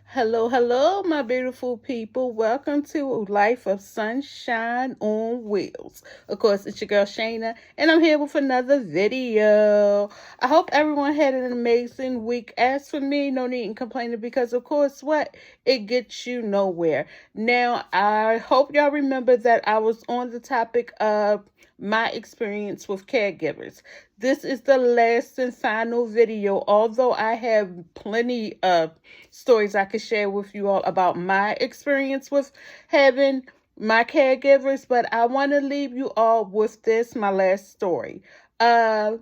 Hello, hello, my beautiful people. Welcome to Life of Sunshine on Wheels. Of course, it's your girl Shayna, and I'm here with another video. I hope everyone had an amazing week. As for me, no need in complaining because, of course, what? It gets you nowhere. Now, I hope y'all remember that I was on the topic of my experience with caregivers. This is the last and final video, although I have plenty of stories I could share with you all about my experience with having my caregivers, but I want to leave you all with this, my last story. Uh,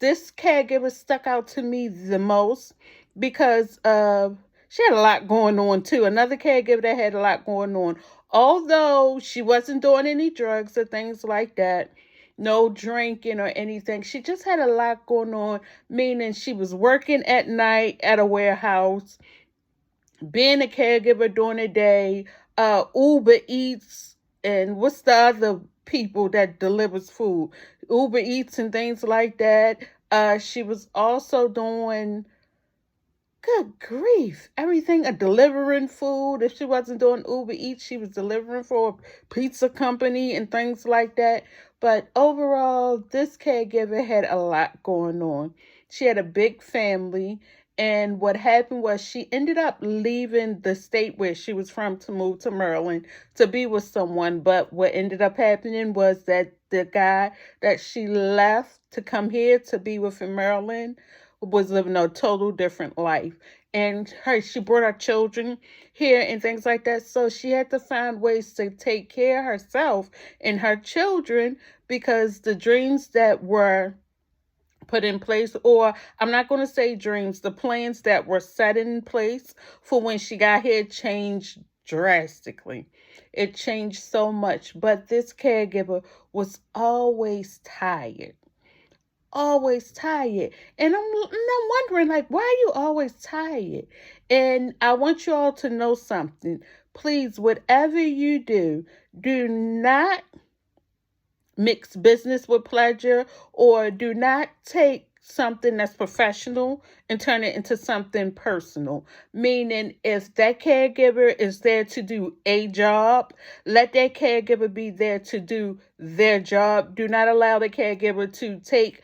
this caregiver stuck out to me the most because she had a lot going on too. Another caregiver that had a lot going on. Although she wasn't doing any drugs or things like that, no drinking or anything. She just had a lot going on, meaning she was working at night at a warehouse, being a caregiver during the day, Uber Eats, and what's the other people that delivers food? Uber Eats and things like that. She was also doing, good grief, everything, delivering food. If she wasn't doing Uber Eats, she was delivering for a pizza company and things like that. But overall, this caregiver had a lot going on. She had a big family. And what happened was she ended up leaving the state where she was from to move to Maryland to be with someone. But what ended up happening was that the guy that she left to come here to be with in Maryland was living a total different life. And she brought her children here and things like that. So she had to find ways to take care of herself and her children because the dreams that were put in place, or I'm not going to say dreams, the plans that were set in place for when she got here changed drastically. It changed so much. But this caregiver was always tired. And I'm wondering, like, why are you always tired? And I want you all to know something. Please, whatever you do, do not mix business with pleasure, or do not take something that's professional and turn it into something personal. Meaning, if that caregiver is there to do a job, let that caregiver be there to do their job. Do not allow the caregiver to take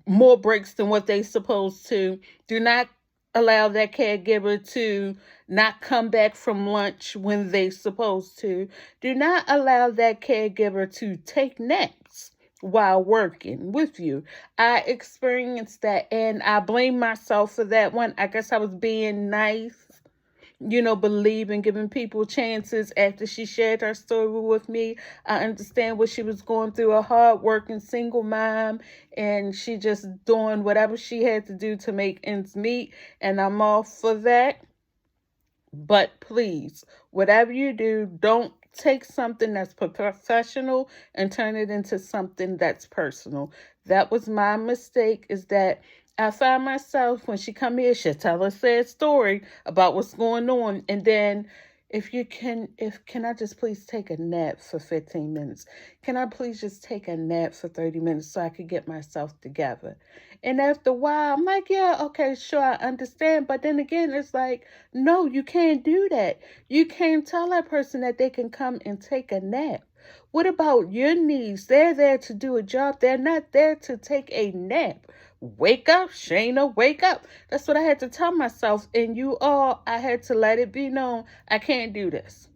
more breaks than what they supposed to. Do not allow that caregiver to not come back from lunch when they supposed to. Do not allow that caregiver to take naps while working with you. I experienced that and I blame myself for that one. I guess I was being nice, believing, giving people chances. After she shared her story with me, I understand what she was going through, a hard-working single mom, and she just doing whatever she had to do to make ends meet, and I'm all for that. But please, whatever you do, don't take something that's professional and turn it into something that's personal. That was my mistake, is that I find myself, when she come here, she'll tell a sad story about what's going on. And then if can I just please take a nap for 15 minutes? Can I please just take a nap for 30 minutes so I could get myself together? And after a while, I'm like, yeah, okay, sure, I understand. But then again, it's like, no, you can't do that. You can't tell that person that they can come and take a nap. What about your needs? They're there to do a job. They're not there to take a nap. Wake up, Shayna, wake up. That's what I had to tell myself. And you all, I had to let it be known, I can't do this.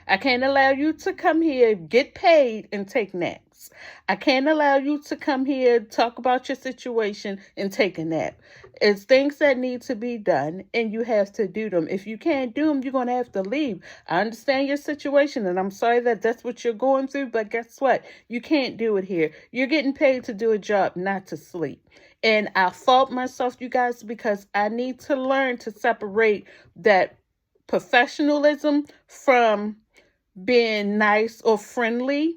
I can't allow you to come here, get paid, and take naps. I can't allow you to come here, talk about your situation, and take a nap. It's things that need to be done, and you have to do them. If you can't do them, you're going to have to leave. I understand your situation, and I'm sorry that that's what you're going through, but guess what? You can't do it here. You're getting paid to do a job, not to sleep. And I fault myself, you guys, because I need to learn to separate that professionalism from being nice or friendly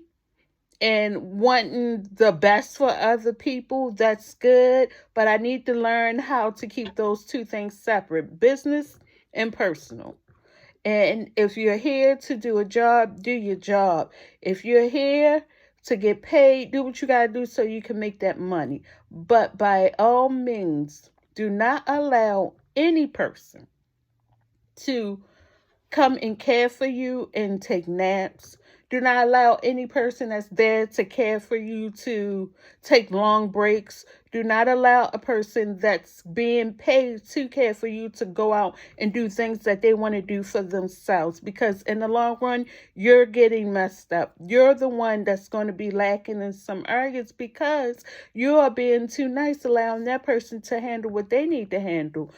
and wanting the best for other people. That's good, but I need to learn how to keep those two things separate, business and personal. And if you're here to do a job, do your job. If you're here to get paid, do what you got to do so you can make that money. But by all means, do not allow any person to come and care for you and take naps. Do not allow any person that's there to care for you to take long breaks. Do not allow a person that's being paid to care for you to go out and do things that they want to do for themselves, because in the long run, you're getting messed up. You're the one that's going to be lacking in some areas because you are being too nice, allowing that person to handle what they need to handle.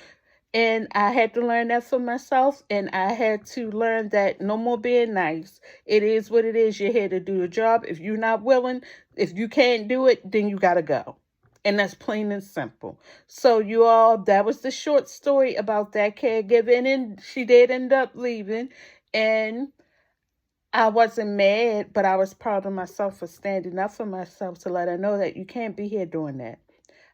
And I had to learn that for myself. And I had to learn that no more being nice. It is what it is. You're here to do the job. If you're not willing, if you can't do it, then you got to go. And that's plain and simple. So you all, that was the short story about that caregiver. And then she did end up leaving. And I wasn't mad, but I was proud of myself for standing up for myself to let her know that you can't be here doing that.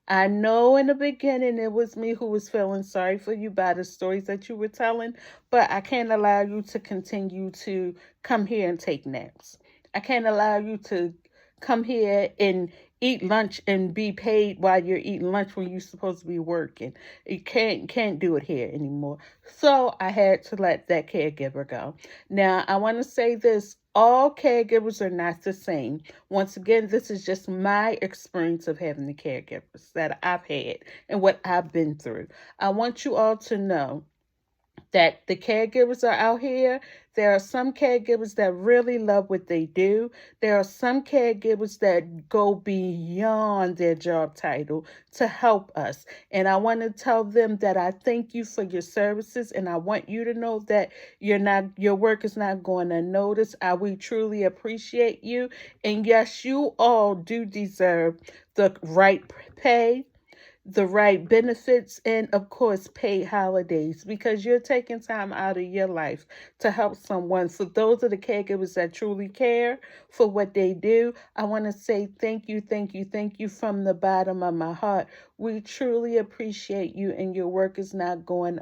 I know in the beginning it was me who was feeling sorry for you by the stories that you were telling, but I can't allow you to continue to come here and take naps. I can't allow you to come here and eat lunch and be paid while you're eating lunch when you're supposed to be working. You can't do it here anymore. So I had to let that caregiver go. Now I want to say this. All caregivers are not the same. Once again, this is just my experience of having the caregivers that I've had and what I've been through. I want you all to know that the caregivers are out here. There are some caregivers that really love what they do. There are some caregivers that go beyond their job title to help us. And I want to tell them that I thank you for your services, and I want you to know that your work is not going unnoticed. We truly appreciate you. And yes, you all do deserve the right pay, the right benefits, and of course paid holidays, because you're taking time out of your life to help someone. So those are the caregivers that truly care for what they do. I want to say thank you, thank you, thank you from the bottom of my heart. We truly appreciate you, and your work is not going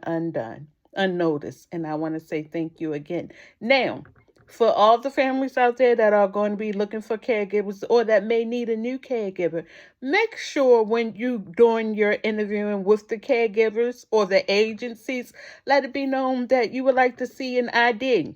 unnoticed. And I want to say thank you again. Now, for all the families out there that are going to be looking for caregivers or that may need a new caregiver, make sure when you doing your interviewing with the caregivers or the agencies, let it be known that you would like to see an ID,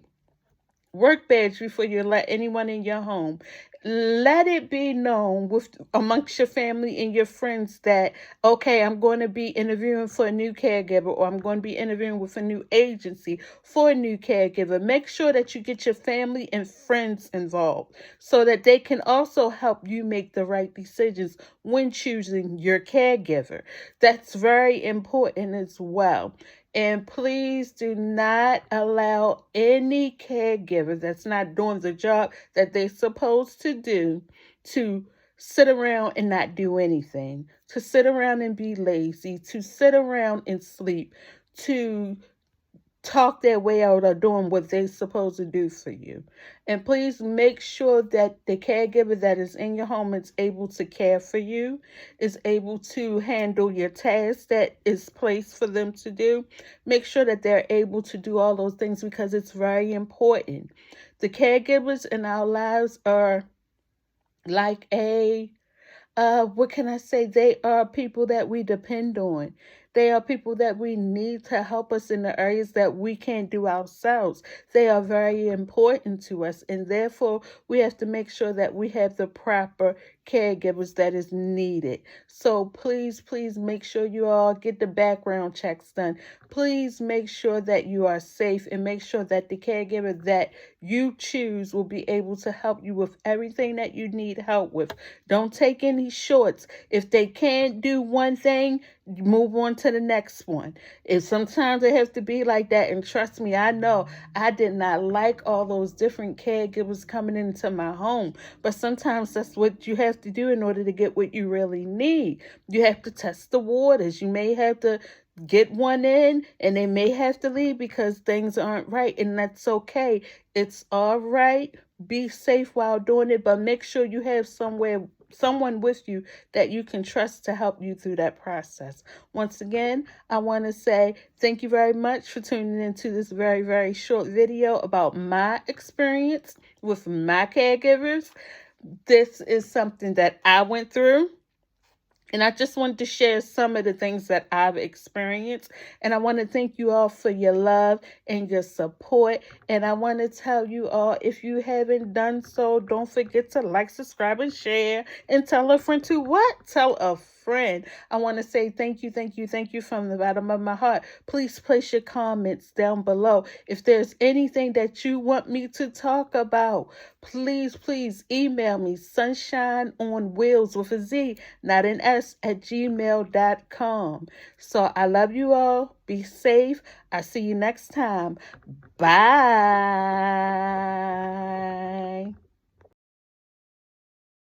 work badge, before you let anyone in your home. Let it be known amongst your family and your friends that, okay, I'm going to be interviewing for a new caregiver, or I'm going to be interviewing with a new agency for a new caregiver. Make sure that you get your family and friends involved so that they can also help you make the right decisions when choosing your caregiver. That's very important as well. And please do not allow any caregiver that's not doing the job that they're supposed to do to sit around and not do anything, to sit around and be lazy, to sit around and sleep, to talk their way out of doing what they're supposed to do for you. And please make sure that the caregiver that is in your home is able to care for you, is able to handle your tasks that is placed for them to do. Make sure that they're able to do all those things, because it's very important. The caregivers in our lives are like what can I say? They are people that we depend on. They are people that we need to help us in the areas that we can't do ourselves. They are very important to us, and therefore we have to make sure that we have the proper caregivers that is needed. So please, please make sure you all get the background checks done. Please make sure that you are safe, and make sure that the caregiver that you choose will be able to help you with everything that you need help with. Don't take any shorts. If they can't do one thing, move on to the next one. If sometimes it has to be like that, and trust me, I know I did not like all those different caregivers coming into my home, but sometimes that's what you have to do in order to get what you really need. You have to test the waters. You may have to get one in, and they may have to leave because things aren't right, and that's okay. It's all right. Be safe while doing it, but make sure you have someone with you that you can trust to help you through that process. Once again, I want to say thank you very much for tuning into this very, very short video about my experience with my caregivers. This is something that I went through. And I just wanted to share some of the things that I've experienced. And I want to thank you all for your love and your support. And I want to tell you all, if you haven't done so, don't forget to like, subscribe, and share. And tell a friend to what? Tell a friend. I want to say thank you, thank you, thank you from the bottom of my heart. Please place your comments down below. If there's anything that you want me to talk about, please, please email me, sunshine on wheels with a Z, not an S, at gmail.com. So I love you all. Be safe. I'll see you next time. Bye.